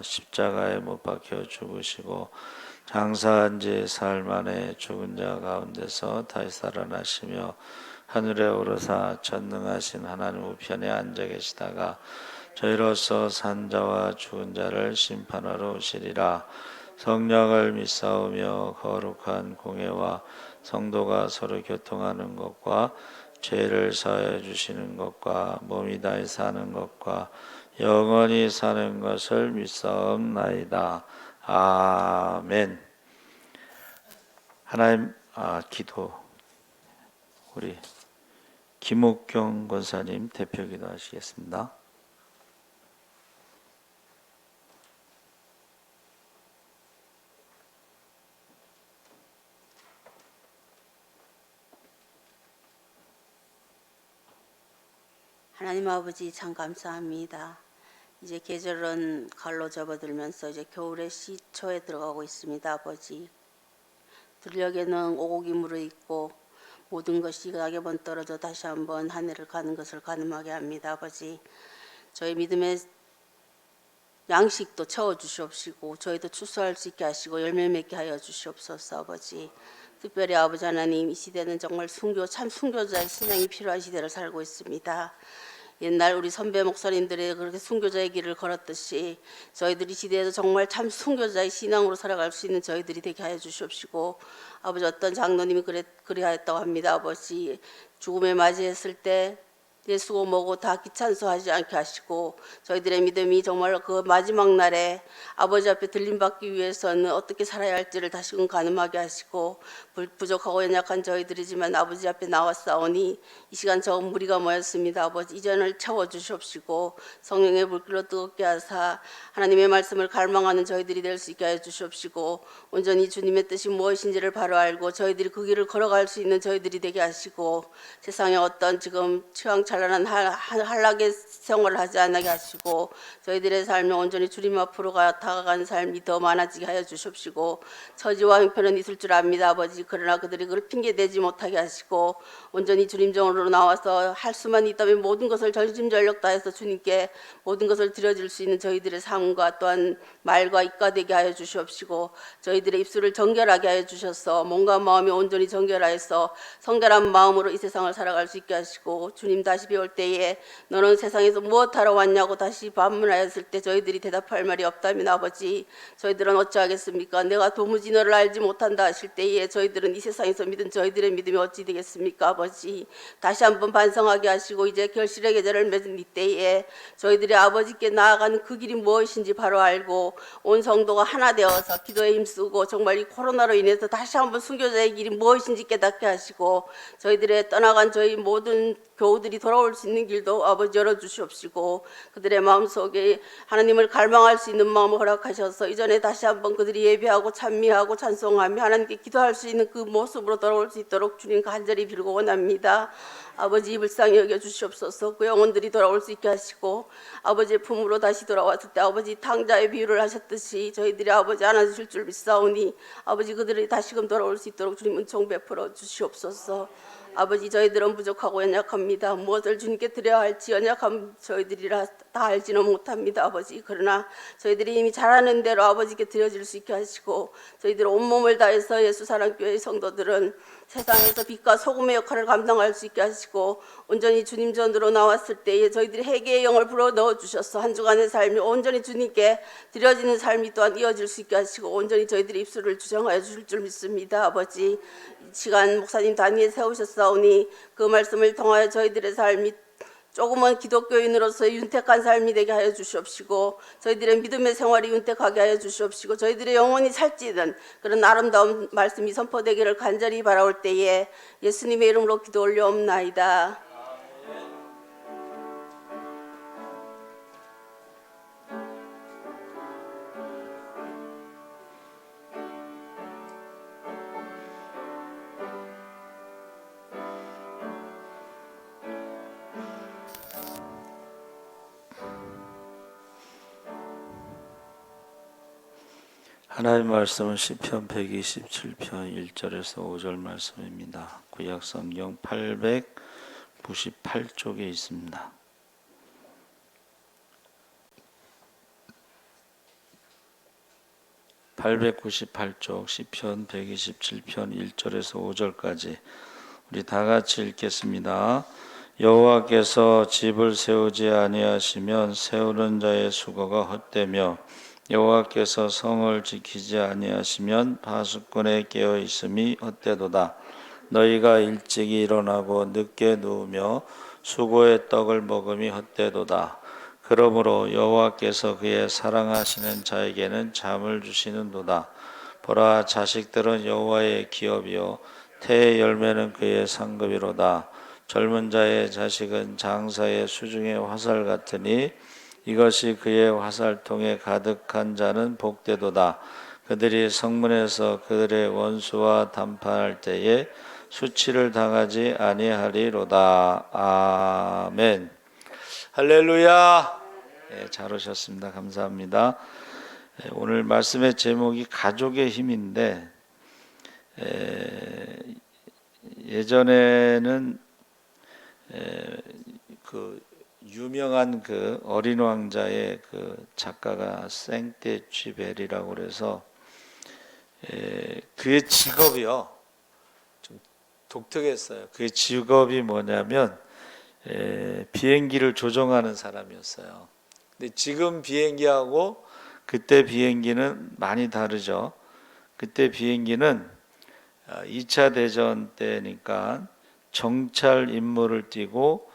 십자가에 못 박혀 죽으시고 장사한 지 사흘 만에 죽은 자 가운데서 다시 살아나시며 하늘에 오르사 전능하신 하나님 우편에 앉아 계시다가 저희로서 산 자와 죽은 자를 심판하러 오시리라. 성령을 믿사오며 거룩한 공예와 성도가 서로 교통하는 것과 죄를 사하여 주시는 것과 몸이 다해 사는 것과 영원히 사는 것을 믿사옵나이다. 아멘. 하나님, 기도 우리 김옥경 권사님 대표 기도하시겠습니다. 하나님 아버지 참 감사합니다. 이제 계절은 가을로 접어들면서 이제 겨울의 시초에 들어가고 있습니다. 아버지, 들녘에는 오곡이 물어있고 모든 것이 낙엽은 떨어져 다시 한번 한 해를 가는 것을 가늠하게 합니다. 아버지, 저희 믿음의 양식도 채워주시옵시고 저희도 추수할 수 있게 하시고 열매 맺게 하여 주시옵소서. 아버지, 특별히 아버지 하나님, 이 시대는 정말 참 순교자의 신앙이 필요한 시대를 살고 있습니다. 옛날 우리 선배 목사님들이 그렇게 순교자의 길을 걸었듯이 저희들이 시대에도 정말 참 순교자의 신앙으로 살아갈 수 있는 저희들이 되게 하여 주시옵시고, 아버지, 어떤 장로님이 그리하였다고 합니다. 아버지, 죽음에 맞이했을 때 내 수고 뭐고 다 귀찮소하지 않게 하시고 저희들의 믿음이 정말 그 마지막 날에 아버지 앞에 들림받기 위해서는 어떻게 살아야 할지를 다시금 가늠하게 하시고, 부족하고 연약한 저희들이지만 아버지 앞에 나왔사오니 이 시간 저 무리가 모였습니다. 아버지, 이전을 채워주시옵시고 성령의 불길로 뜨겁게 하사 하나님의 말씀을 갈망하는 저희들이 될 수 있게 하여 주시옵시고, 온전히 주님의 뜻이 무엇인지를 바로 알고 저희들이 그 길을 걸어갈 수 있는 저희들이 되게 하시고, 세상에 어떤 지금 취향찬란한 한락의 생활을 하지 않게 하시고 저희들의 삶이 온전히 주님 앞으로 다가가는 삶이 더 많아지게 하여 주십시고, 처지와 형편은 있을 줄 압니다. 아버지, 그러나 그들이 그걸 핑계대지 못하게 하시고 온전히 주님정으로 나와서 할 수만 있다면 모든 것을 전심전력 다해서 주님께 모든 것을 드려질 수 있는 저희들의 삶과 또한 말과 입가 되게 하여 주시옵시고, 저희들의 입술을 정결하게 하여 주셔서 몸과 마음이 온전히 정결하여서 성결한 마음으로 이 세상을 살아갈 수 있게 하시고, 주님 다시 배울 때에 너는 세상에서 무엇하러 왔냐고 다시 반문하였을 때 저희들이 대답할 말이 없다면 아버지, 저희들은 어찌하겠습니까? 내가 도무지 너를 알지 못한다 하실 때에 저희들은 이 세상에서 믿은 저희들의 믿음이 어찌 되겠습니까? 아버지, 다시 한번 반성하게 하시고 이제 결실의 계절을 맺은 이때에 저희들이 아버지께 나아가는 그 길이 무엇인지 바로 알고 온 성도가 하나 되어서 기도에 힘쓰고 정말 이 코로나로 인해서 다시 한번 순교자의 길이 무엇인지 깨닫게 하시고 저희들의 떠나간 저희 모든 교우들이 돌아올 수 있는 길도 아버지 열어주시옵시고, 그들의 마음속에 하나님을 갈망할 수 있는 마음을 허락하셔서 이전에 다시 한번 그들이 예배하고 찬미하고 찬송하며 하나님께 기도할 수 있는 그 모습으로 돌아올 수 있도록 주님 간절히 빌고 원합니다. 아버지, 불쌍히 여겨주시옵소서. 그 영혼들이 돌아올 수 있게 하시고 아버지의 품으로 다시 돌아왔을 때 아버지 탕자의 비유를 하셨듯이 저희들이 아버지 안아주실 줄 믿사오니 아버지, 그들이 다시금 돌아올 수 있도록 주님 은총 베풀어 주시옵소서. 아버지, 저희들은 부족하고 연약합니다. 무엇을 주님께 드려야 할지 연약한 저희들이라 다 알지는 못합니다. 아버지, 그러나 저희들이 이미 잘하는 대로 아버지께 드려질 수 있게 하시고, 저희들 온몸을 다해서 예수사랑교회 성도들은 세상에서 빛과 소금의 역할을 감당할 수 있게 하시고, 온전히 주님 전으로 나왔을 때에 저희들이 회개의 영을 불어 넣어주셔서 한 주간의 삶이 온전히 주님께 드려지는 삶이 또한 이어질 수 있게 하시고 온전히 저희들의 입술을 주정하여 주실 줄 믿습니다. 아버지, 시간 목사님 단위에 세우셨사오니 그 말씀을 통하여 저희들의 삶이 조금은 기독교인으로서 윤택한 삶이 되게 하여 주시옵시고, 저희들의 믿음의 생활이 윤택하게 하여 주시옵시고, 저희들의 영혼이 살찌는 그런 아름다운 말씀이 선포되기를 간절히 바라올 때에 예수님의 이름으로 기도 올려옵나이다. 하나님의 말씀은 시편 127편 1절에서 5절 말씀입니다. 구약 성경 898쪽에 있습니다. 898쪽 시편 127편 1절에서 5절까지 우리 다 같이 읽겠습니다. 여호와께서 집을 세우지 아니하시면 세우는 자의 수고가 헛되며 여호와께서 성을 지키지 아니하시면 파수꾼의 깨어 있음이 헛되도다. 너희가 일찍이 일어나고 늦게 누우며 수고의 떡을 먹음이 헛되도다. 그러므로 여호와께서 그의 사랑하시는 자에게는 잠을 주시는도다. 보라, 자식들은 여호와의 기업이요 태의 열매는 그의 상급이로다. 젊은 자의 자식은 장사의 수중의 화살 같으니 이것이 그의 화살통에 가득한 자는 복되도다. 그들이 성문에서 그들의 원수와 담판할 때에 수치를 당하지 아니하리로다. 아멘. 할렐루야. 네, 잘 오셨습니다. 감사합니다. 오늘 말씀의 제목이 가족의 힘인데 예전에는 그 유명한 그 어린 왕자의 그 작가가 생떼쥐베리라고 그래서 그의 직업이요 좀 독특했어요. 그의 직업이 뭐냐면 비행기를 조종하는 사람이었어요. 근데 지금 비행기하고 그때 비행기는 많이 다르죠. 그때 비행기는 2차 대전 때니까 정찰 임무를 띠고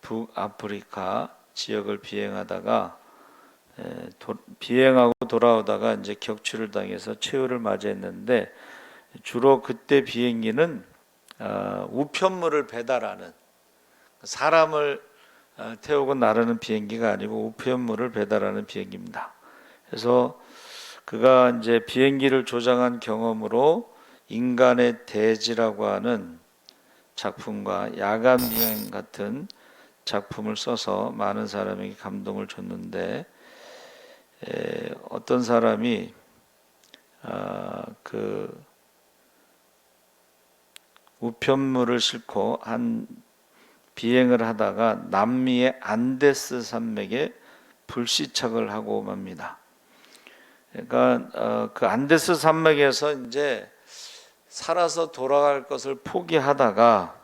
북아프리카 지역을 비행하다가 비행하고 돌아오다가 이제 격추를 당해서 최후를 맞이했는데 주로 그때 비행기는 우편물을 배달하는 사람을 태우고 나르는 비행기가 아니고 우편물을 배달하는 비행기입니다. 그래서 그가 이제 비행기를 조종한 경험으로 인간의 대지라고 하는 작품과 야간 비행 같은 작품을 써서 많은 사람에게 감동을 줬는데 어떤 사람이 그 우편물을 싣고 한 비행을 하다가 남미의 안데스 산맥에 불시착을 하고 맙니다. 그러니까 그 안데스 산맥에서 이제 살아서 돌아갈 것을 포기하다가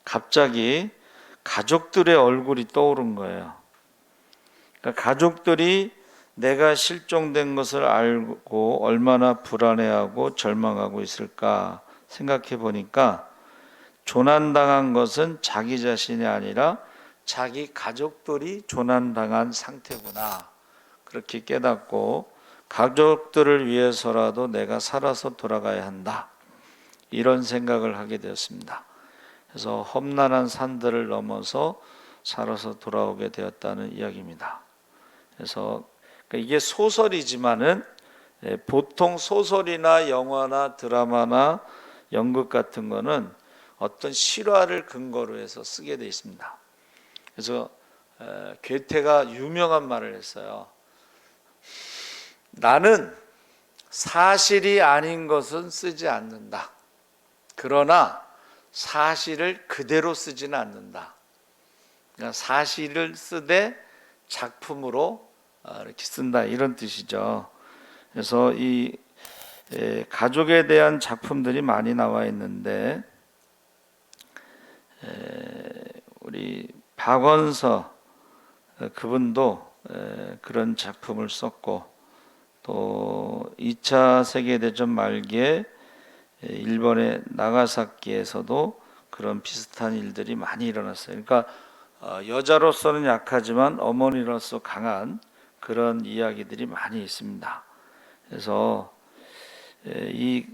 갑자기 가족들의 얼굴이 떠오른 거예요. 그러니까 가족들이 내가 실종된 것을 알고 얼마나 불안해하고 절망하고 있을까 생각해 보니까 조난당한 것은 자기 자신이 아니라 자기 가족들이 조난당한 상태구나. 그렇게 깨닫고 가족들을 위해서라도 내가 살아서 돌아가야 한다. 이런 생각을 하게 되었습니다. 그래서 험난한 산들을 넘어서 살아서 돌아오게 되었다는 이야기입니다. 그래서 이게 소설이지만은 보통 소설이나 영화나 드라마나 연극 같은 거는 어떤 실화를 근거로 해서 쓰게 되어 있습니다. 그래서 괴테가 유명한 말을 했어요. 나는 사실이 아닌 것은 쓰지 않는다. 그러나 사실을 그대로 쓰지는 않는다. 그러니까 사실을 쓰되 작품으로 이렇게 쓴다 이런 뜻이죠. 그래서 이 가족에 대한 작품들이 많이 나와 있는데 우리 박원서 그분도 그런 작품을 썼고 또 2차 세계대전 말기에 일본의 나가사키에서도 그런 비슷한 일들이 많이 일어났어요. 그러니까 여자로서는 약하지만 어머니로서 강한 그런 이야기들이 많이 있습니다. 그래서 이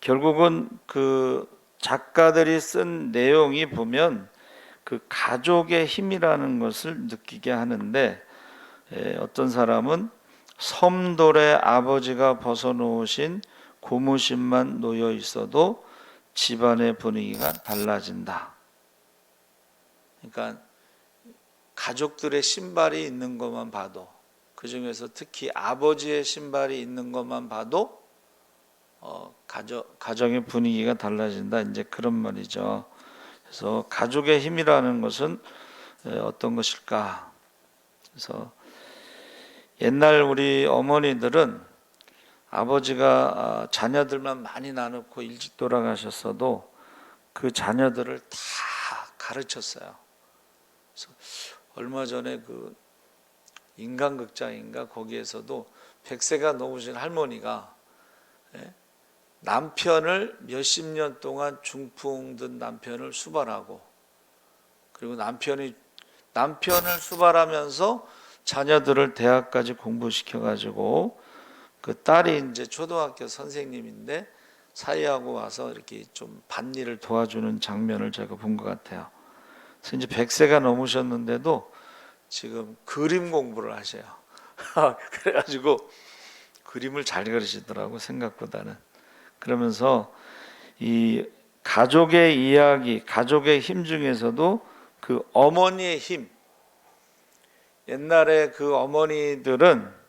결국은 그 작가들이 쓴 내용이 보면 그 가족의 힘이라는 것을 느끼게 하는데 어떤 사람은 섬돌의 아버지가 벗어놓으신 고무신만 놓여 있어도 집안의 분위기가 달라진다. 그러니까 가족들의 신발이 있는 것만 봐도 그 중에서 특히 아버지의 신발이 있는 것만 봐도 가정의 분위기가 달라진다. 이제 그런 말이죠. 그래서 가족의 힘이라는 것은 어떤 것일까? 그래서 옛날 우리 어머니들은 아버지가 자녀들만 많이 낳고 일찍 돌아가셨어도 그 자녀들을 다 가르쳤어요. 그래서 얼마 전에 그 인간극장인가 거기에서도 100세가 넘으신 할머니가 남편을 몇십 년 동안 중풍 든 남편을 수발하고, 그리고 남편을 수발하면서 자녀들을 대학까지 공부시켜 가지고 그 딸이 이제 초등학교 선생님인데 사회하고 와서 이렇게 좀 밭일을 도와주는 장면을 제가 본 것 같아요. 그래서 이제 100세가 넘으셨는데도 지금 그림 공부를 하셔요. 그래가지고 그림을 잘 그리시더라고, 생각보다는. 그러면서 이 가족의 이야기, 가족의 힘 중에서도 그 어머니의 힘, 옛날에 그 어머니들은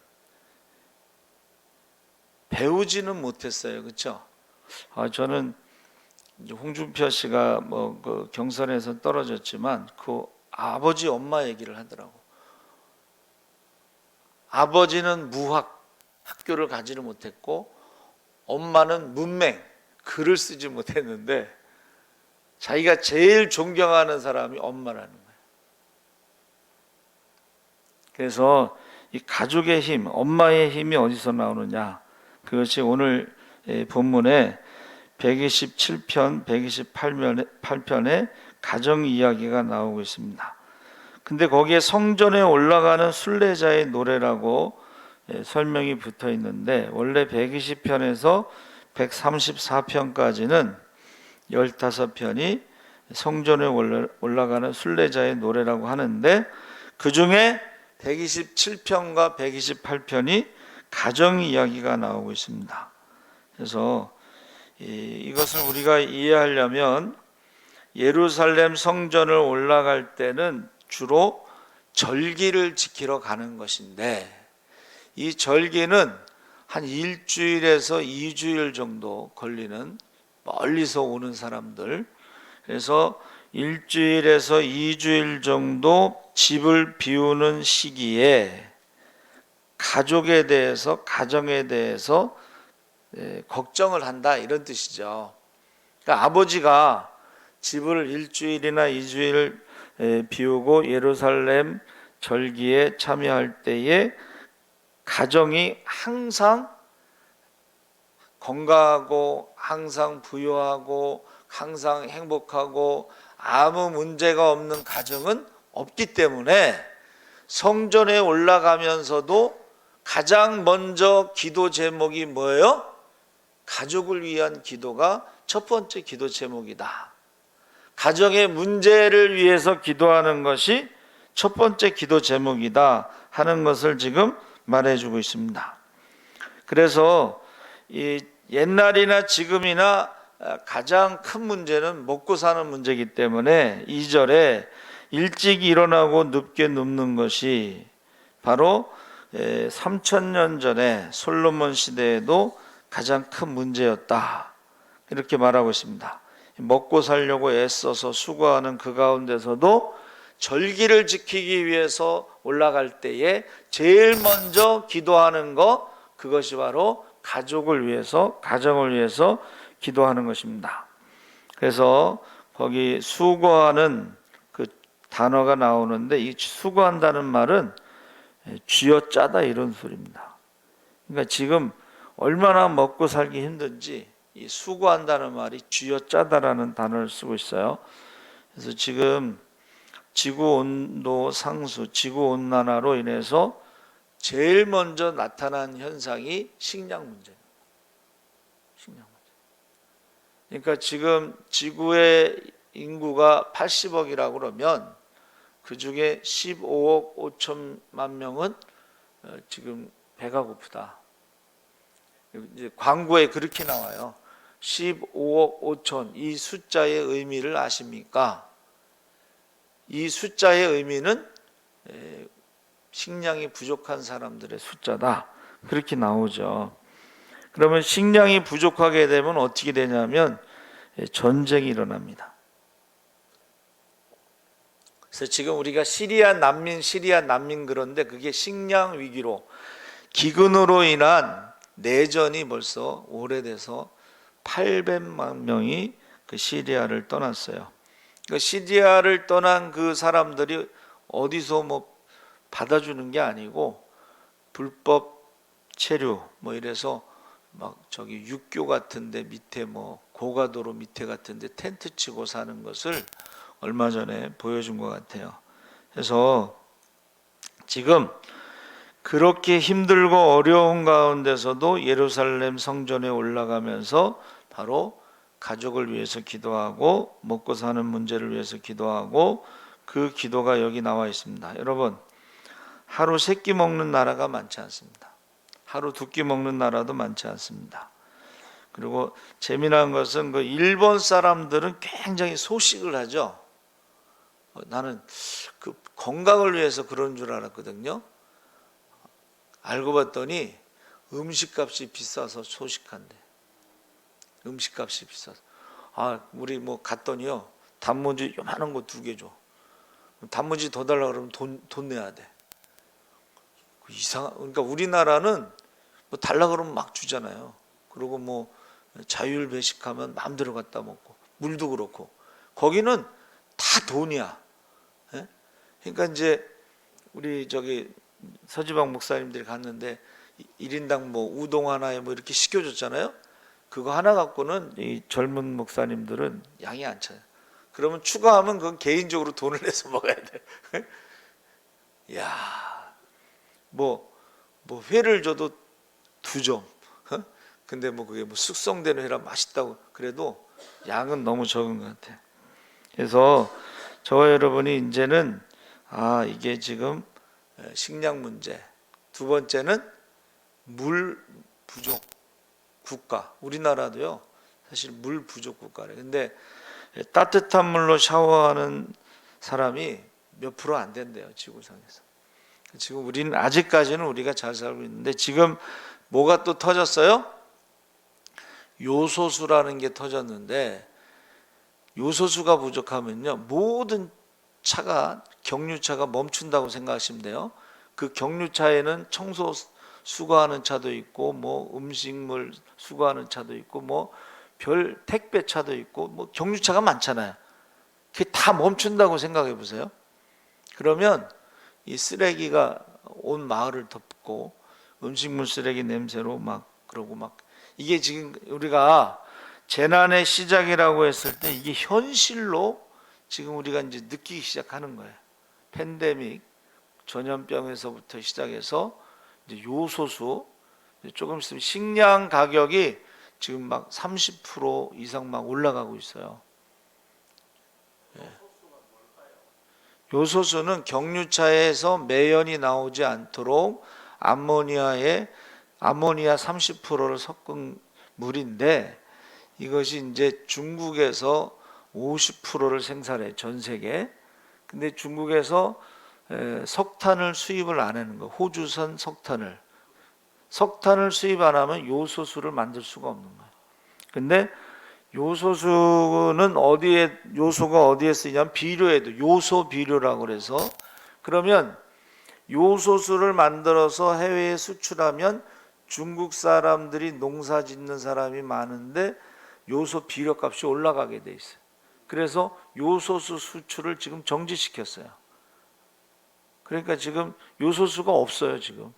배우지는 못했어요, 그렇죠? 저는 홍준표 씨가 뭐 그 경선에서 떨어졌지만 그 아버지 엄마 얘기를 하더라고. 아버지는 무학, 학교를 가지를 못했고 엄마는 문맹, 글을 쓰지 못했는데 자기가 제일 존경하는 사람이 엄마라는 거예요. 그래서 이 가족의 힘, 엄마의 힘이 어디서 나오느냐, 그것이 오늘 본문에 127편, 128편의 가정 이야기가 나오고 있습니다. 근데 거기에 성전에 올라가는 순례자의 노래라고 설명이 붙어 있는데, 원래 120편에서 134편까지는 15편이 성전에 올라가는 순례자의 노래라고 하는데, 그 중에 127편과 128편이 가정 이야기가 나오고 있습니다. 그래서 이것을 우리가 이해하려면 예루살렘 성전을 올라갈 때는 주로 절기를 지키러 가는 것인데, 이 절기는 한 일주일에서 2주일 정도 걸리는 멀리서 오는 사람들, 그래서 일주일에서 2주일 정도 집을 비우는 시기에 가족에 대해서, 가정에 대해서 걱정을 한다, 이런 뜻이죠. 그러니까 아버지가 집을 일주일이나 2주일 비우고 예루살렘 절기에 참여할 때에 가정이 항상 건강하고 항상 부유하고 항상 행복하고 아무 문제가 없는 가정은 없기 때문에 성전에 올라가면서도 가장 먼저 기도 제목이 뭐예요? 가족을 위한 기도가 첫 번째 기도 제목이다. 가정의 문제를 위해서 기도하는 것이 첫 번째 기도 제목이다 하는 것을 지금 말해주고 있습니다. 그래서 이 옛날이나 지금이나 가장 큰 문제는 먹고 사는 문제이기 때문에 2절에 일찍 일어나고 늦게 눕는 것이 바로 3000년 전에 솔로몬 시대에도 가장 큰 문제였다, 이렇게 말하고 있습니다. 먹고 살려고 애써서 수고하는 그 가운데서도 절기를 지키기 위해서 올라갈 때에 제일 먼저 기도하는 것, 그것이 바로 가족을 위해서, 가정을 위해서 기도하는 것입니다. 그래서 거기 수고하는 그 단어가 나오는데, 이 수고한다는 말은 쥐어짜다, 이런 소리입니다. 그러니까 지금 얼마나 먹고 살기 힘든지 이 수고한다는 말이 쥐어짜다라는 단어를 쓰고 있어요. 그래서 지금 지구온도 상수, 지구온난화로 인해서 제일 먼저 나타난 현상이 식량 문제입니다. 식량 문제. 그러니까 지금 지구의 인구가 80억이라고 그러면 그 중에 15억 5천만 명은 지금 배가 고프다. 이제 광고에 그렇게 나와요. 15억 5천, 이 숫자의 의미를 아십니까? 이 숫자의 의미는 식량이 부족한 사람들의 숫자다, 그렇게 나오죠. 그러면 식량이 부족하게 되면 어떻게 되냐면 전쟁이 일어납니다. 그래서 지금 우리가 시리아 난민 그런데 그게 식량 위기로, 기근으로 인한 내전이 벌써 오래돼서 800만 명이 그 시리아를 떠났어요. 그 시리아를 떠난 그 사람들이 어디서 뭐 받아주는 게 아니고 불법 체류 뭐 이래서 막 저기 육교 같은데 밑에 뭐 고가도로 밑에 같은데 텐트 치고 사는 것을 얼마 전에 보여준 것 같아요. 그래서 지금 그렇게 힘들고 어려운 가운데서도 예루살렘 성전에 올라가면서 바로 가족을 위해서 기도하고 먹고 사는 문제를 위해서 기도하고 그 기도가 여기 나와 있습니다. 여러분, 하루 3끼 먹는 나라가 많지 않습니다. 하루 2끼 먹는 나라도 많지 않습니다. 그리고 재미난 것은 그 일본 사람들은 굉장히 소식을 하죠. 나는 그 건강을 위해서 그런 줄 알았거든요. 알고 봤더니 음식값이 비싸서 소식한대. 음식값이 비싸서. 우리 뭐 갔더니요. 단무지 요만한 거 2개 줘. 단무지 더 달라 그러면 돈 내야 돼. 그러니까 우리나라는 뭐 달라 그러면 막 주잖아요. 그리고 뭐 자율 배식하면 마음대로 갖다 먹고 물도 그렇고 거기는 다 돈이야. 예? 그러니까 이제 우리 저기 서지방 목사님들이 갔는데 1인당 뭐 우동 하나에 뭐 이렇게 시켜줬잖아요. 그거 하나 갖고는 이 젊은 목사님들은 양이 안 차요. 그러면 추가하면 그건 개인적으로 돈을 내서 먹어야 돼. 야, 뭐 회를 줘도 2점. 근데 뭐 그게 뭐 숙성된 회라 맛있다고 그래도 양은 너무 적은 것 같아요. 그래서 저와 여러분이 이제는 이게 지금 식량 문제, 2번째는 물 부족 국가. 우리나라도요 사실 물 부족 국가래요. 근데 따뜻한 물로 샤워하는 사람이 몇 프로 안 된대요, 지구상에서. 지금 우리는 아직까지는 우리가 잘 살고 있는데 지금 뭐가 또 터졌어요? 요소수라는 게 터졌는데 요소수가 부족하면요 모든 차가 경유차가 멈춘다고 생각하시면 돼요. 그 경유차에는 청소 수거하는 차도 있고 뭐 음식물 수거하는 차도 있고 뭐 별 택배차도 있고 뭐 경유차가 많잖아요. 그게 다 멈춘다고 생각해 보세요. 그러면 이 쓰레기가 온 마을을 덮고 음식물 쓰레기 냄새로 막 그러고 막 이게 지금 우리가 재난의 시작이라고 했을 때 이게 현실로 지금 우리가 이제 느끼기 시작하는 거예요. 팬데믹, 전염병에서부터 시작해서 이제 요소수, 조금 있으면 식량 가격이 지금 막 30% 이상 막 올라가고 있어요. 요소수는 경유차에서 매연이 나오지 않도록 아모니아 30%를 섞은 물인데 이것이 이제 중국에서 50%를 생산해 전 세계. 근데 중국에서 석탄을 수입을 안 하는 거. 호주산 석탄을 수입 안 하면 요소수를 만들 수가 없는 거예요. 근데 요소수는 요소가 어디에 쓰이냐면 비료에도 요소 비료라고 그래서 그러면 요소수를 만들어서 해외에 수출하면 중국 사람들이 농사 짓는 사람이 많은데 요소 비료 값이 올라가게 돼 있어요. 그래서 요소수 수출을 지금 정지시켰어요. 그러니까 지금 요소수가 없어요, 지금.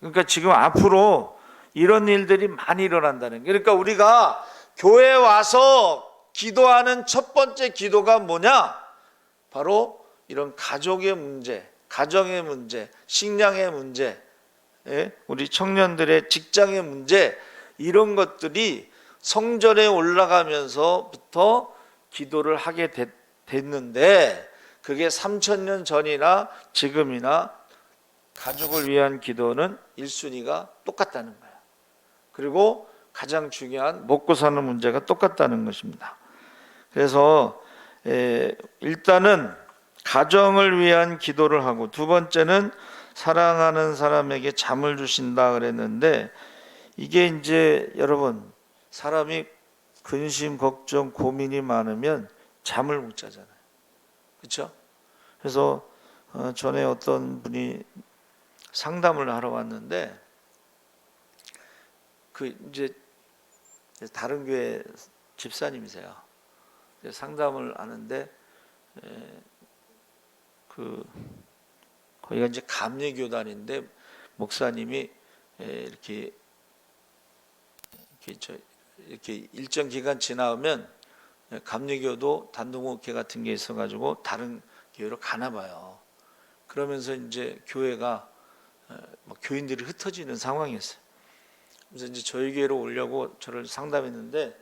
그러니까 지금 앞으로 이런 일들이 많이 일어난다는 거예요. 그러니까 우리가 교회에 와서 기도하는 첫 번째 기도가 뭐냐? 바로 이런 가족의 문제, 가정의 문제, 식량의 문제, 우리 청년들의 직장의 문제 이런 것들이 성전에 올라가면서부터 기도를 하게 됐는데 그게 3000년 전이나 지금이나 가족을 위한 기도는 1순위가 똑같다는 거예요. 그리고 가장 중요한 먹고 사는 문제가 똑같다는 것입니다. 그래서 일단은 가정을 위한 기도를 하고 2번째는 사랑하는 사람에게 잠을 주신다 그랬는데 이게 이제 여러분 사람이 근심, 걱정, 고민이 많으면 잠을 못 자잖아요. 그렇죠? 그래서 전에 어떤 분이 상담을 하러 왔는데 그 이제 다른 교회 집사님이세요. 상담을 하는데 그 거기가 이제 감리교단인데 목사님이 이렇게 일정 기간 지나면 감리교도 단독목회 같은 게 있어가지고 다른 교회로 가나 봐요. 그러면서 이제 교회가 교인들이 흩어지는 상황이었어요. 그래서 이제 저희 교회로 오려고 저를 상담했는데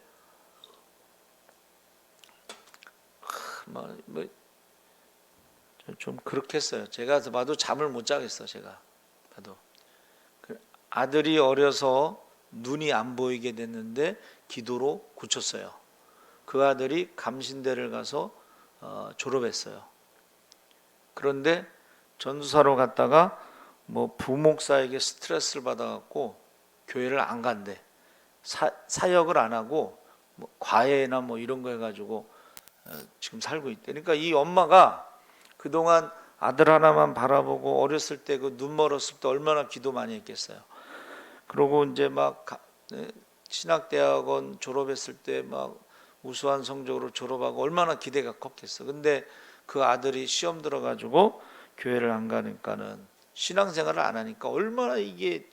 좀 그렇게 했어요. 제가 봐도 잠을 못 자겠어. 제가 봐도 아들이 어려서 눈이 안 보이게 됐는데 기도로 고쳤어요. 그 아들이 감신대를 가서 졸업했어요. 그런데 전도사로 갔다가 부목사에게 스트레스를 받아갖고 교회를 안 간대. 사역을 안 하고 과외나 이런 거 해가지고 지금 살고 있대. 그러니까 이 엄마가 그동안 아들 하나만 바라보고 어렸을 때 그 눈 멀었을 때 얼마나 기도 많이 했겠어요. 그러고 이제 신학대학원 졸업했을 때 우수한 성적으로 졸업하고 얼마나 기대가 컸겠어. 근데 그 아들이 시험 들어가지고 교회를 안 가니까는 신앙생활을 안 하니까 얼마나 이게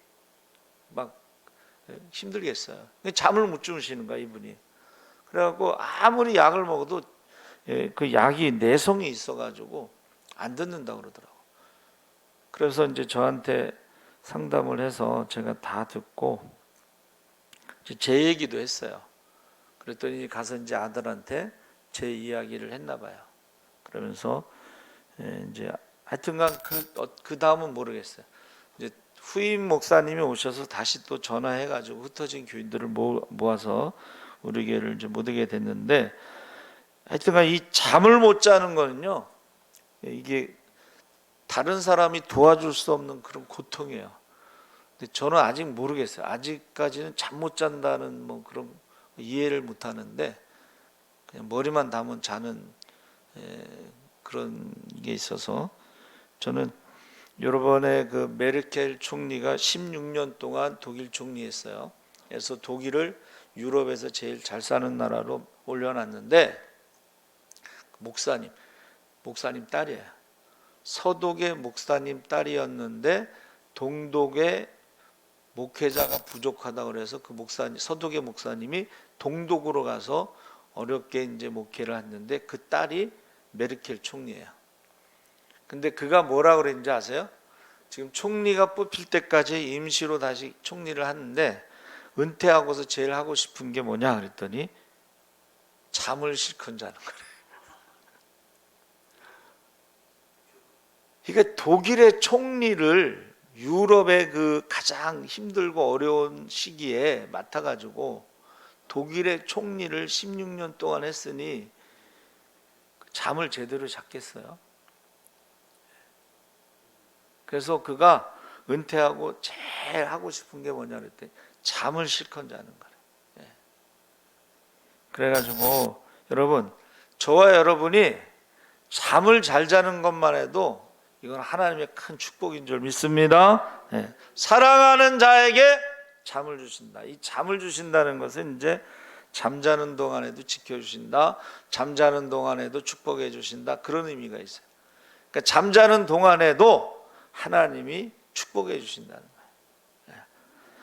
힘들겠어요. 잠을 못 주무시는 거야 이분이. 그래갖고 아무리 약을 먹어도 그 약이 내성이 있어가지고 안 듣는다 그러더라고. 그래서 이제 저한테 상담을 해서 제가 다 듣고 제 얘기도 했어요. 그랬더니 가서 이제 아들한테 제 이야기를 했나 봐요. 그러면서 이제 하여튼간 그 다음은 모르겠어요. 이제 후임 목사님이 오셔서 다시 또 전화해가지고 흩어진 교인들을 모아서 우리 교회를 이제 못 오게 됐는데, 하여튼간 이 잠을 못 자는 거는요, 이게 다른 사람이 도와줄 수 없는 그런 고통이에요. 근데 저는 아직 모르겠어요. 아직까지는 잠 못 잔다는 그런 이해를 못 하는데, 그냥 머리만 담은 자는 그런 게 있어서, 저는 요번에 그 메르켈 총리가 16년 동안 독일 총리했어요. 그래서 독일을 유럽에서 제일 잘 사는 나라로 올려놨는데, 목사님 딸이에요. 서독의 목사님 딸이었는데 동독의 목회자가 부족하다고 그래서 그 서독의 목사님이 동독으로 가서 어렵게 이제 목회를 했는데 그 딸이 메르켈 총리예요. 근데 그가 뭐라 그랬는지 아세요? 지금 총리가 뽑힐 때까지 임시로 다시 총리를 하는데 은퇴하고서 제일 하고 싶은 게 뭐냐 그랬더니 잠을 실컷 자는 거래요. 그러니까 독일의 총리를 유럽의 그 가장 힘들고 어려운 시기에 맡아가지고 독일의 총리를 16년 동안 했으니 잠을 제대로 잤겠어요? 그래서 그가 은퇴하고 제일 하고 싶은 게 뭐냐 그랬더니 잠을 실컷 자는 거래요. 그래가지고 여러분, 저와 여러분이 잠을 잘 자는 것만 해도 이건 하나님의 큰 축복인 줄 믿습니다. 사랑하는 자에게 잠을 주신다. 이 잠을 주신다는 것은 이제 잠자는 동안에도 지켜주신다, 잠자는 동안에도 축복해 주신다, 그런 의미가 있어요. 그러니까 잠자는 동안에도 하나님이 축복해 주신다는 거예요.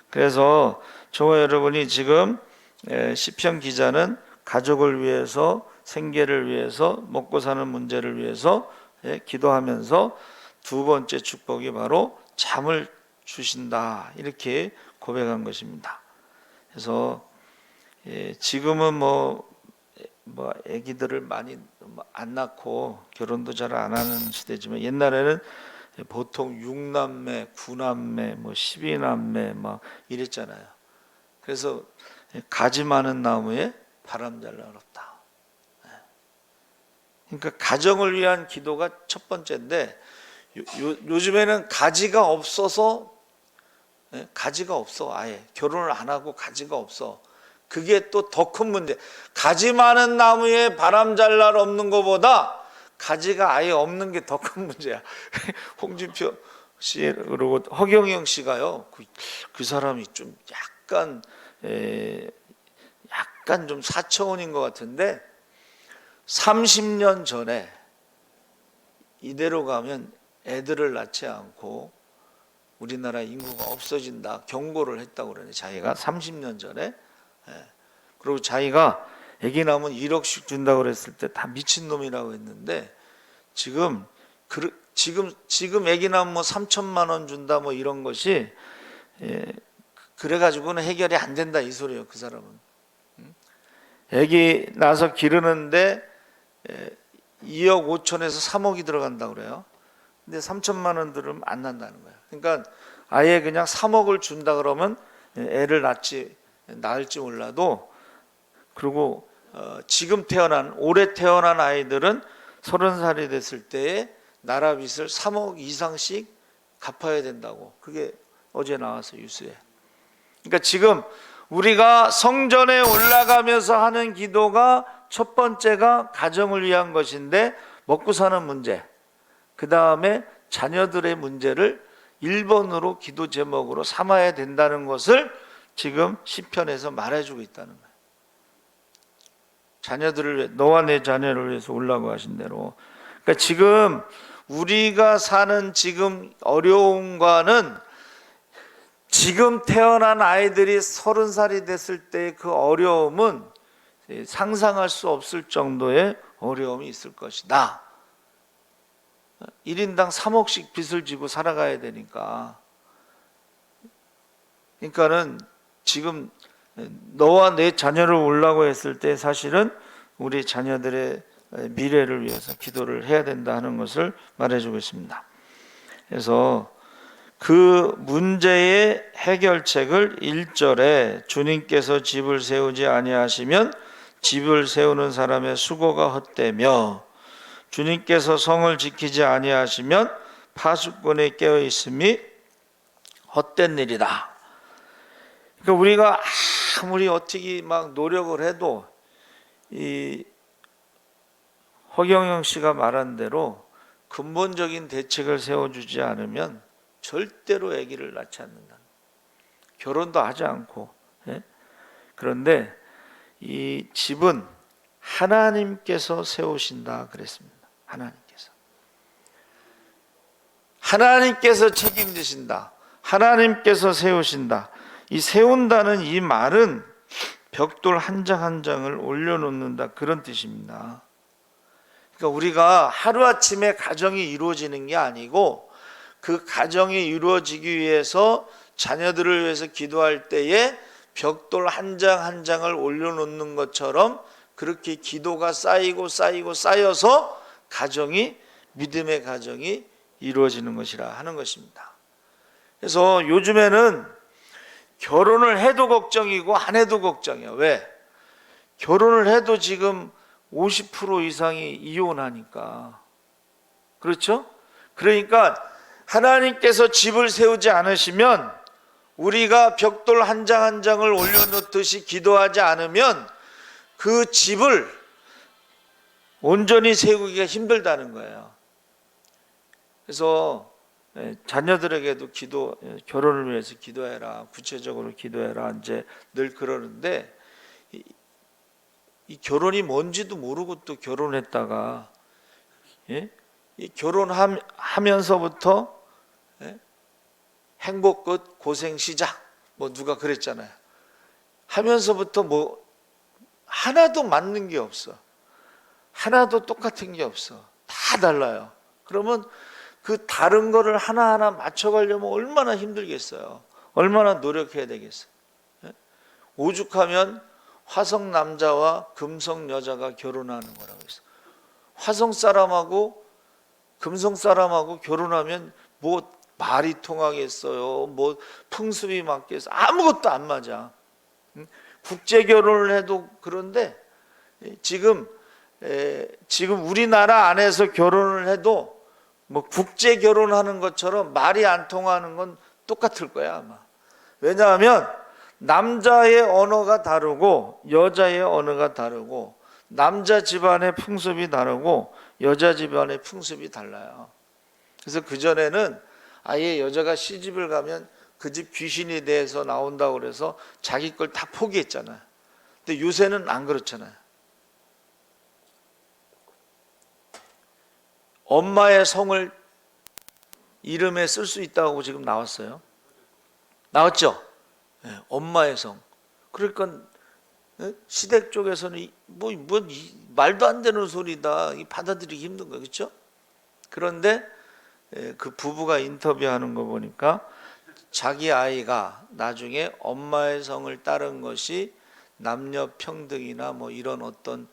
그래서 저와 여러분이 지금 시편 기자는 가족을 위해서, 생계를 위해서, 먹고 사는 문제를 위해서 기도하면서 두 번째 축복이 바로 잠을 주신다, 이렇게 고백한 것입니다. 그래서 지금은 아기들을 많이 안 낳고 결혼도 잘 안 하는 시대지만 옛날에는 보통 6남매, 9남매, 12남매 이랬잖아요. 그래서 가지 많은 나무에 바람 잘 나롭다. 그러니까 가정을 위한 기도가 첫 번째인데 요즘에는 가지가 없어서, 가지가 없어. 아예 결혼을 안 하고 가지가 없어. 그게 또 더 큰 문제. 가지 많은 나무에 바람 잘 날 없는 것보다 가지가 아예 없는 게 더 큰 문제야. 홍준표 씨 그리고 허경영 씨가요. 그 사람이 좀 약간 좀 사차원인 것 같은데 30년 전에 이대로 가면 애들을 낳지 않고 우리나라 인구가 없어진다 경고를 했다고 그러네. 자기가 30년 전에. 그리고 자기가 애기 낳으면 1억씩 준다고 그랬을 때 다 미친놈이라고 했는데 지금 애기 낳으면 뭐 3천만 원 준다 뭐 이런 것이 그래가지고는 해결이 안 된다 이 소리예요. 그 사람은. 애기 낳아서 기르는데 2억 5천에서 3억이 들어간다고 그래요. 근데 3천만 원 들으면 안 난다는 거예요. 그러니까 아예 그냥 3억을 준다 그러면 애를 낳을지 몰라도, 그리고 지금 올해 태어난 아이들은 30살이 됐을 때에 나라빚을 3억 이상씩 갚아야 된다고. 그게 어제 나와서 뉴스에. 그러니까 지금 우리가 성전에 올라가면서 하는 기도가 첫 번째가 가정을 위한 것인데 먹고 사는 문제, 그 다음에 자녀들의 문제를 1번으로 기도 제목으로 삼아야 된다는 것을 지금 시편에서 말해주고 있다는 거예요. 자녀들을 위해, 너와 내 자녀를 위해서 올라고 하신 대로. 그러니까 지금 우리가 사는 지금 어려움과는 지금 태어난 아이들이 30살이 됐을 때 그 어려움은 상상할 수 없을 정도의 어려움이 있을 것이다. 1인당 3억씩 빚을 지고 살아가야 되니까. 그러니까는 지금 너와 내 자녀를 올라고 했을 때 사실은 우리 자녀들의 미래를 위해서 기도를 해야 된다 하는 것을 말해주고 있습니다. 그래서 그 문제의 해결책을 1절에 주님께서 집을 세우지 아니하시면 집을 세우는 사람의 수고가 헛되며 주님께서 성을 지키지 아니하시면 파수꾼이 깨어 있음이 헛된 일이다. 그러니까 우리가 아무리 어떻게 막 노력을 해도 이 허경영 씨가 말한 대로 근본적인 대책을 세워주지 않으면 절대로 아기를 낳지 않는다. 결혼도 하지 않고. 그런데 이 집은 하나님께서 세우신다 그랬습니다. 하나님께서 책임지신다. 하나님께서 세우신다. 이 세운다는 이 말은 벽돌 한 장 한 장을 올려놓는다 그런 뜻입니다. 그러니까 우리가 하루아침에 가정이 이루어지는 게 아니고 그 가정이 이루어지기 위해서 자녀들을 위해서 기도할 때에 벽돌 한 장 한 장을 올려놓는 것처럼 그렇게 기도가 쌓여서 가정이, 믿음의 가정이 이루어지는 것이라 하는 것입니다. 그래서 요즘에는 결혼을 해도 걱정이고 안 해도 걱정이에요. 왜? 결혼을 해도 지금 50% 이상이 이혼하니까. 그렇죠? 그러니까 하나님께서 집을 세우지 않으시면 우리가 벽돌 한 장 한 장을 올려놓듯이 기도하지 않으면 그 집을 온전히 세우기가 힘들다는 거예요. 그래서 자녀들에게도 결혼을 위해서 기도해라, 구체적으로 기도해라 이제 늘 그러는데 이 결혼이 뭔지도 모르고 또 결혼했다가 이 결혼하면서부터 행복 끝 고생 시작 뭐 누가 그랬잖아요. 하면서부터 뭐 하나도 맞는 게 없어. 하나도 똑같은 게 없어. 다 달라요. 그러면 그 다른 거를 하나하나 맞춰가려면 얼마나 힘들겠어요. 얼마나 노력해야 되겠어요. 오죽하면 화성 남자와 금성 여자가 결혼하는 거라고 했어요. 화성 사람하고 금성 사람하고 결혼하면 뭐 말이 통하겠어요. 뭐 풍습이 맞겠어요. 아무것도 안 맞아. 국제 결혼을 해도 그런데 지금 우리나라 안에서 결혼을 해도 뭐 국제 결혼하는 것처럼 말이 안 통하는 건 똑같을 거야 아마. 왜냐하면 남자의 언어가 다르고 여자의 언어가 다르고 남자 집안의 풍습이 다르고 여자 집안의 풍습이 달라요. 그래서 그전에는 아예 여자가 시집을 가면 그 집 귀신이 돼서 나온다고 그래서 자기 걸 다 포기했잖아요. 근데 요새는 안 그렇잖아요. 엄마의 성을 이름에 쓸 수 있다고 지금 나왔어요. 나왔죠? 네, 엄마의 성. 그러니까 시댁 쪽에서는 말도 안 되는 소리다. 받아들이기 힘든 거예요. 그렇죠? 그런데 그 부부가 인터뷰하는 거 보니까 자기 아이가 나중에 엄마의 성을 따른 것이 남녀 평등이나 뭐 이런 어떤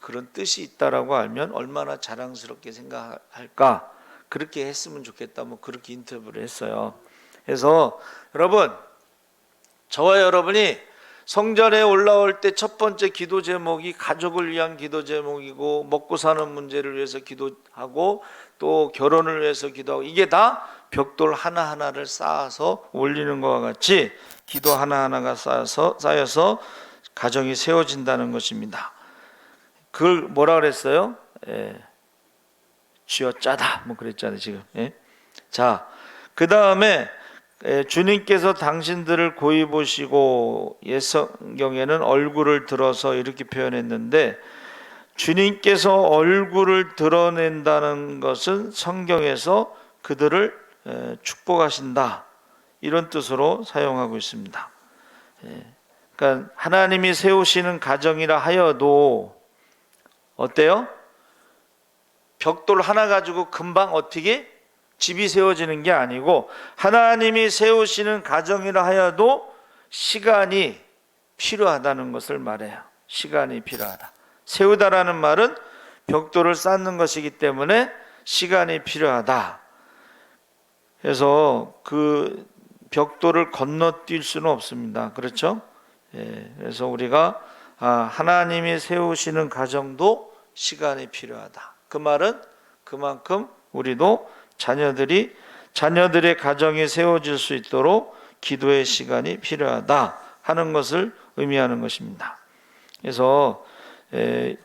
그런 뜻이 있다라고 알면 얼마나 자랑스럽게 생각할까. 그렇게 했으면 좋겠다. 뭐 그렇게 인터뷰를 했어요. 그래서 여러분, 저와 여러분이 성전에 올라올 때 첫 번째 기도 제목이 가족을 위한 기도 제목이고, 먹고 사는 문제를 위해서 기도하고, 또 결혼을 위해서 기도하고, 이게 다 벽돌 하나하나를 쌓아서 올리는 것과 같이 기도 하나하나가 쌓여서 가정이 세워진다는 것입니다. 그걸 뭐라 그랬어요? 쥐어짜다 뭐 그랬잖아요 지금. 자, 그 다음에 주님께서 당신들을 고이 보시고, 옛 성경에는 얼굴을 들어서 이렇게 표현했는데, 주님께서 얼굴을 드러낸다는 것은 성경에서 그들을 축복하신다, 이런 뜻으로 사용하고 있습니다. 그러니까 하나님이 세우시는 가정이라 하여도 어때요? 벽돌 하나 가지고 금방 어떻게 집이 세워지는 게 아니고, 하나님이 세우시는 가정이라 하여도 시간이 필요하다는 것을 말해요. 시간이 필요하다. 세우다라는 말은 벽돌을 쌓는 것이기 때문에 시간이 필요하다. 그래서 그 벽돌을 건너뛸 수는 없습니다. 그렇죠? 그래서 우리가 하나님이 세우시는 가정도 시간이 필요하다. 그 말은 그만큼 우리도 자녀들의 가정이 세워질 수 있도록 기도의 시간이 필요하다 하는 것을 의미하는 것입니다. 그래서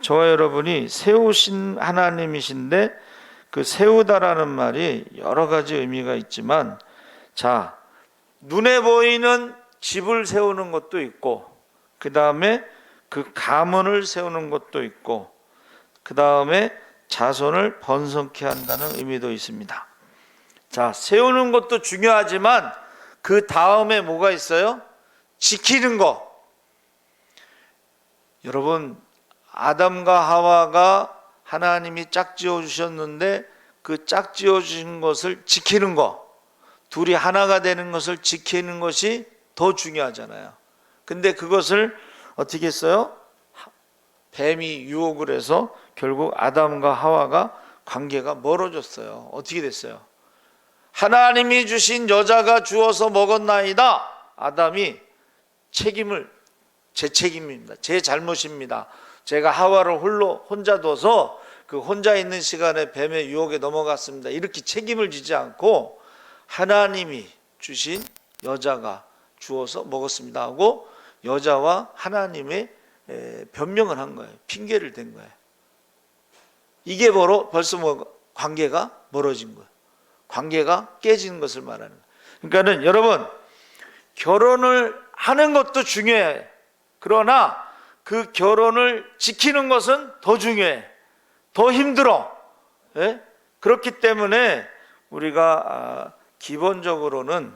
저와 여러분이 세우신 하나님이신데, 그 세우다라는 말이 여러 가지 의미가 있지만, 자, 눈에 보이는 집을 세우는 것도 있고, 그 다음에 그 가문을 세우는 것도 있고, 그 다음에 자손을 번성케 한다는 의미도 있습니다. 자, 세우는 것도 중요하지만 그 다음에 뭐가 있어요? 지키는 거. 여러분, 아담과 하와가 하나님이 짝지어 주셨는데 그 짝지어 주신 것을 지키는 거, 둘이 하나가 되는 것을 지키는 것이 더 중요하잖아요. 근데 그것을 어떻게 했어요? 뱀이 유혹을 해서 결국 아담과 하와가 관계가 멀어졌어요. 어떻게 됐어요? 하나님이 주신 여자가 주어서 먹었나이다. 아담이 제 책임입니다. 제 잘못입니다. 제가 하와를 혼자 둬서 그 혼자 있는 시간에 뱀의 유혹에 넘어갔습니다. 이렇게 책임을 지지 않고 하나님이 주신 여자가 주어서 먹었습니다 하고 여자와 하나님의 변명을 한 거예요. 핑계를 댄 거예요. 이게 벌써 관계가 멀어진 거예요. 관계가 깨지는 것을 말하는 거예요. 그러니까는 여러분, 결혼을 하는 것도 중요해. 그러나 그 결혼을 지키는 것은 더 중요해. 더 힘들어. 그렇기 때문에 우리가 기본적으로는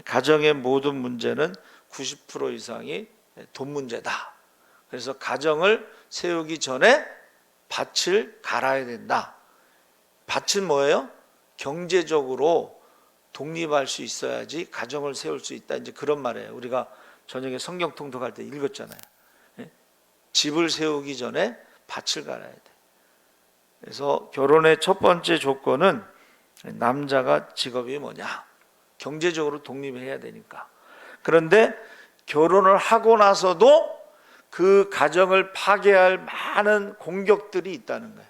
가정의 모든 문제는 90% 이상이 돈 문제다. 그래서 가정을 세우기 전에 밭을 갈아야 된다. 밭은 뭐예요? 경제적으로 독립할 수 있어야지 가정을 세울 수 있다. 이제 그런 말이에요. 우리가 저녁에 성경 통독할 때 읽었잖아요. 집을 세우기 전에 밭을 갈아야 돼. 그래서 결혼의 첫 번째 조건은 남자가 직업이 뭐냐? 경제적으로 독립해야 되니까. 그런데 결혼을 하고 나서도 그 가정을 파괴할 많은 공격들이 있다는 거예요.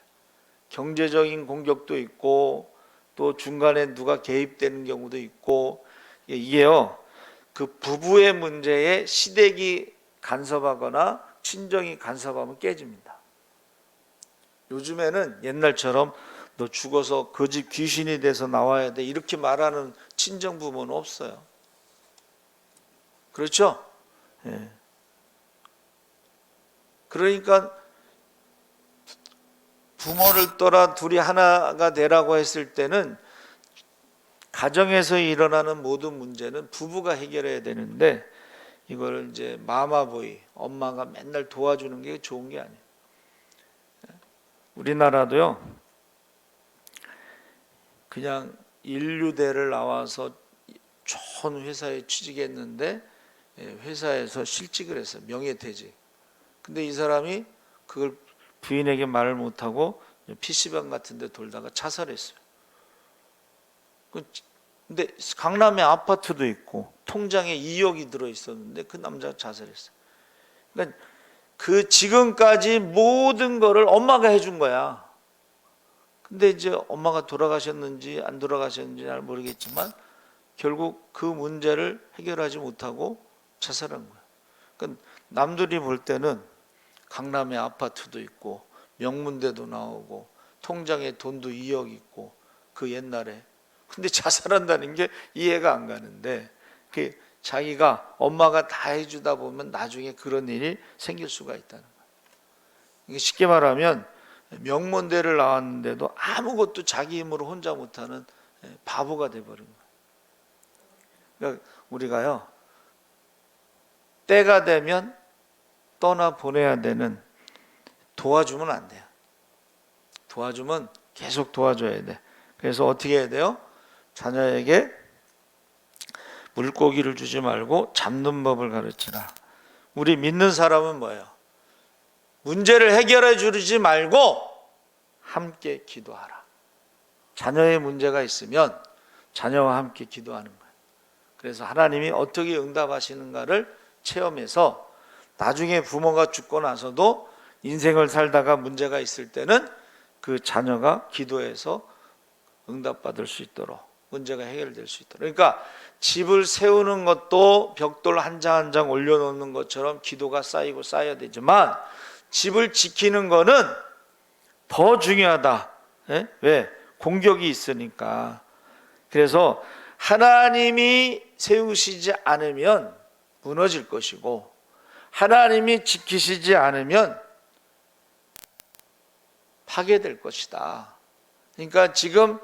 경제적인 공격도 있고, 또 중간에 누가 개입되는 경우도 있고, 이게요, 그 부부의 문제에 시댁이 간섭하거나 친정이 간섭하면 깨집니다. 요즘에는 옛날처럼 너 죽어서 그 집 귀신이 돼서 나와야 돼, 이렇게 말하는 친정 부모는 없어요. 그렇죠? 예. 그러니까 부모를 떠나 둘이 하나가 되라고 했을 때는 가정에서 일어나는 모든 문제는 부부가 해결해야 되는데, 이걸 이제 마마보이, 엄마가 맨날 도와주는 게 좋은 게 아니에요. 우리나라도요, 그냥 인류대를 나와서 좋은 회사에 취직했는데 회사에서 실직을 했어요. 명예퇴직. 근데 이 사람이 그걸 부인에게 말을 못하고 PC방 같은 데 돌다가 자살했어요. 근데 강남에 아파트도 있고 통장에 2억이 들어있었는데 그 남자가 자살했어요. 그러니까 그 지금까지 모든 거를 엄마가 해준 거야. 근데 이제 엄마가 돌아가셨는지 안 돌아가셨는지 잘 모르겠지만 결국 그 문제를 해결하지 못하고 자살한 거야. 그러니까 남들이 볼 때는 강남에 아파트도 있고 명문대도 나오고 통장에 돈도 2억 있고 그 옛날에, 근데 자살한다는 게 이해가 안 가는데, 그 자기가 엄마가 다 해주다 보면 나중에 그런 일이 생길 수가 있다는 거야. 이게 쉽게 말하면 명문대를 나왔는데도 아무것도 자기 힘으로 혼자 못하는 바보가 돼버린 거야. 그러니까 우리가요, 때가 되면 떠나 보내야 되는, 도와주면 안 돼요. 도와주면 계속 도와줘야 돼. 그래서 어떻게 해야 돼요? 자녀에게 물고기를 주지 말고 잡는 법을 가르치라. 우리 믿는 사람은 뭐예요? 문제를 해결해 주지 말고 함께 기도하라. 자녀의 문제가 있으면 자녀와 함께 기도하는 거예요. 그래서 하나님이 어떻게 응답하시는가를 체험해서 나중에 부모가 죽고 나서도 인생을 살다가 문제가 있을 때는 그 자녀가 기도해서 응답받을 수 있도록, 문제가 해결될 수 있도록. 그러니까 집을 세우는 것도 벽돌 한 장 한 장 올려놓는 것처럼 기도가 쌓이고 쌓여야 되지만, 집을 지키는 거는 더 중요하다. 왜? 공격이 있으니까. 그래서 하나님이 세우시지 않으면 무너질 것이고, 하나님이 지키시지 않으면 파괴될 것이다. 그러니까 지금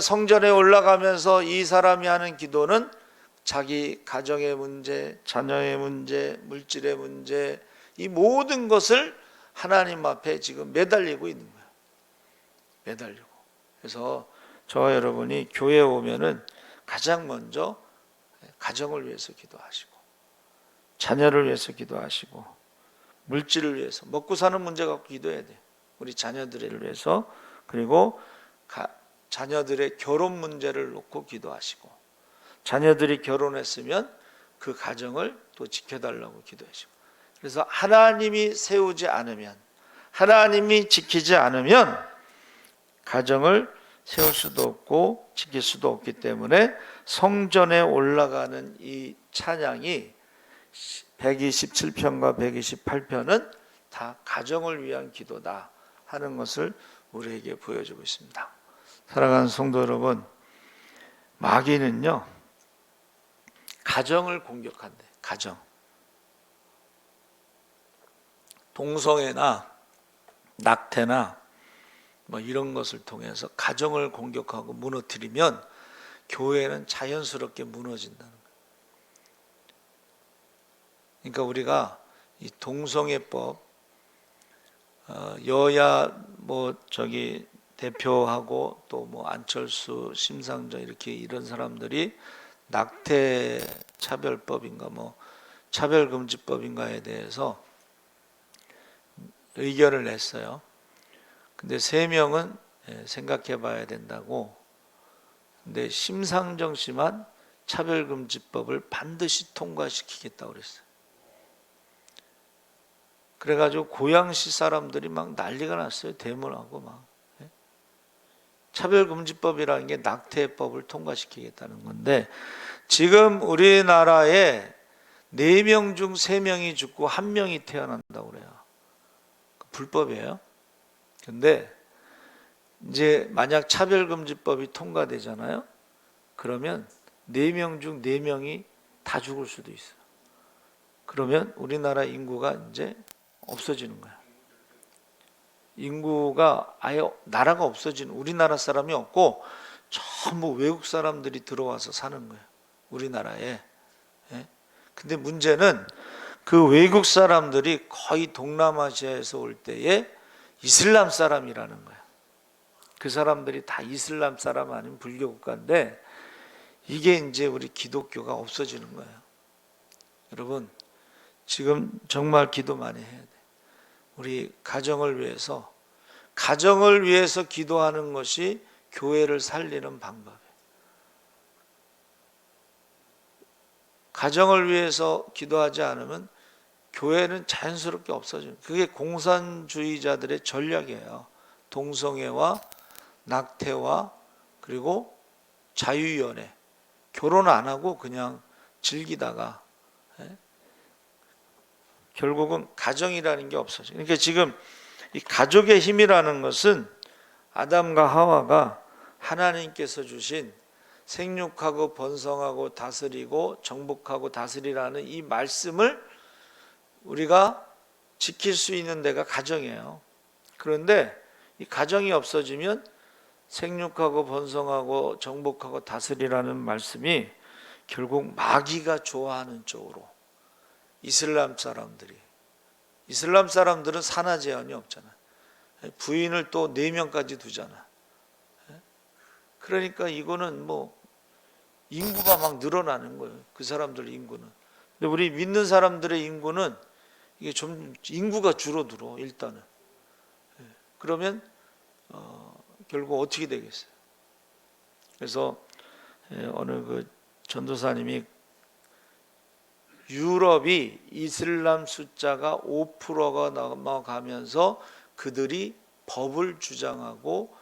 성전에 올라가면서 이 사람이 하는 기도는 자기 가정의 문제, 자녀의 문제, 물질의 문제, 이 모든 것을 하나님 앞에 지금 매달리고 있는 거예요. 매달리고. 그래서 저와 여러분이 교회에 오면은 가장 먼저 가정을 위해서 기도하시고, 자녀를 위해서 기도하시고, 물질을 위해서, 먹고 사는 문제 갖고 기도해야 돼요. 우리 자녀들을 위해서. 그리고 자녀들의 결혼 문제를 놓고 기도하시고, 자녀들이 결혼했으면 그 가정을 또 지켜달라고 기도하시고. 그래서 하나님이 세우지 않으면, 하나님이 지키지 않으면 가정을 세울 수도 없고 지킬 수도 없기 때문에 성전에 올라가는 이 찬양이 127편과 128편은 다 가정을 위한 기도다 하는 것을 우리에게 보여주고 있습니다. 사랑하는 성도 여러분, 마귀는요, 가정을 공격한대. 가정. 동성애나 낙태나 뭐 이런 것을 통해서 가정을 공격하고 무너뜨리면 교회는 자연스럽게 무너진다는 거예요. 그러니까 우리가 이 동성애법, 여야 대표하고 또 안철수, 심상정 이런 사람들이 낙태 차별법인가 차별금지법인가에 대해서 의견을 냈어요. 근데 3명은 생각해 봐야 된다고. 근데 심상정 씨만 차별금지법을 반드시 통과시키겠다고 그랬어요. 그래가지고 고양시 사람들이 막 난리가 났어요. 데모하고 막. 차별금지법이라는 게 낙태법을 통과시키겠다는 건데, 지금 우리나라에 4명 중 3명이 죽고 1명이 태어난다고 그래요. 불법이에요. 근데 이제 만약 차별금지법이 통과되잖아요. 그러면 4명 중 4명이 다 죽을 수도 있어요. 그러면 우리나라 인구가 이제 없어지는 거야. 인구가 아예 나라가 없어지는, 우리나라 사람이 없고 전부 외국 사람들이 들어와서 사는 거예요. 우리나라에. 예? 근데 문제는 그 외국 사람들이 거의 동남아시아에서 올 때에 이슬람 사람이라는 거예요. 그 사람들이 다 이슬람 사람 아닌 불교 국가인데 이게 이제 우리 기독교가 없어지는 거예요. 여러분, 지금 정말 기도 많이 해야 돼. 우리 가정을 위해서 기도하는 것이 교회를 살리는 방법이에요. 가정을 위해서 기도하지 않으면 교회는 자연스럽게 없어져요. 그게 공산주의자들의 전략이에요. 동성애와 낙태와 그리고 자유연애, 결혼 안 하고 그냥 즐기다가 결국은 가정이라는 게 없어져요. 그러니까 지금 이 가족의 힘이라는 것은 아담과 하와가 하나님께서 주신 생육하고 번성하고 다스리고 정복하고 다스리라는 이 말씀을 우리가 지킬 수 있는 데가 가정이에요. 그런데 이 가정이 없어지면 생육하고 번성하고 정복하고 다스리라는 말씀이 결국 마귀가 좋아하는 쪽으로, 이슬람 사람들은 산하 제한이 없잖아. 부인을 또 4명까지 두잖아. 그러니까 이거는 뭐 인구가 막 늘어나는 거예요. 그 사람들 인구는. 근데 우리 믿는 사람들의 인구는 이게 좀 인구가 줄어들어 일단은. 그러면 결국 어떻게 되겠어요? 그래서 어느 그 전도사님이 유럽이 이슬람 숫자가 5%가 넘어가면서 그들이 법을 주장하고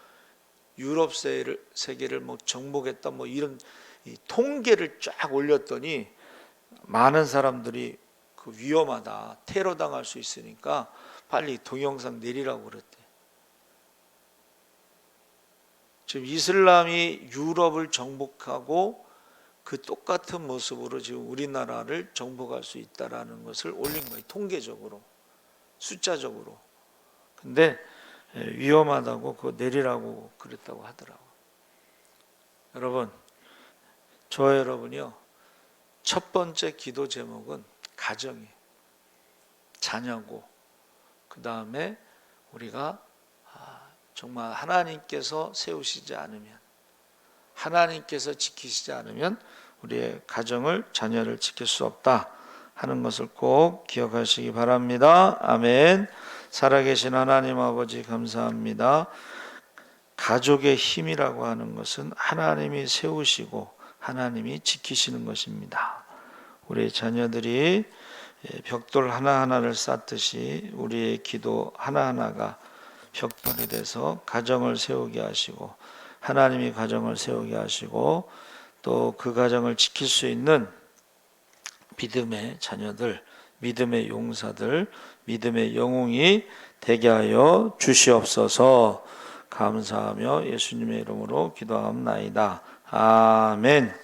유럽 세계를 뭐 정복했다 뭐 이런 통계를 쫙 올렸더니 많은 사람들이 그 위험하다, 테러 당할 수 있으니까 빨리 동영상 내리라고 그랬대. 지금 이슬람이 유럽을 정복하고 그 똑같은 모습으로 지금 우리나라를 정복할 수 있다라는 것을 올린 거예요. 통계적으로, 숫자적으로. 근데 위험하다고 그거 내리라고 그랬다고 하더라고. 여러분, 저와 여러분이요, 첫 번째 기도 제목은 가정이에요. 자녀고, 그 다음에 우리가 정말 하나님께서 세우시지 않으면, 하나님께서 지키시지 않으면 우리의 가정을, 자녀를 지킬 수 없다 하는 것을 꼭 기억하시기 바랍니다. 아멘. 살아계신 하나님 아버지 감사합니다. 가족의 힘이라고 하는 것은 하나님이 세우시고 하나님이 지키시는 것입니다. 우리 자녀들이 벽돌 하나하나를 쌓듯이 우리의 기도 하나하나가 벽돌이 돼서 가정을 세우게 하시고 하나님이 가정을 세우게 하시고 또 그 가정을 지킬 수 있는 믿음의 자녀들, 믿음의 용사들, 믿음의 영웅이 되게 하여 주시옵소서. 감사하며 예수님의 이름으로 기도하옵나이다. 아멘.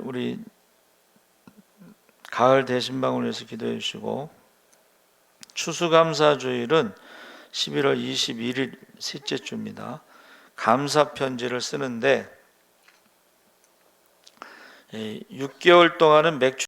우리 가을 대신방을 위해서 기도해 주시고, 추수감사주일은 11월 21일 셋째 주입니다. 감사 편지를 쓰는데 6개월 동안은 맥주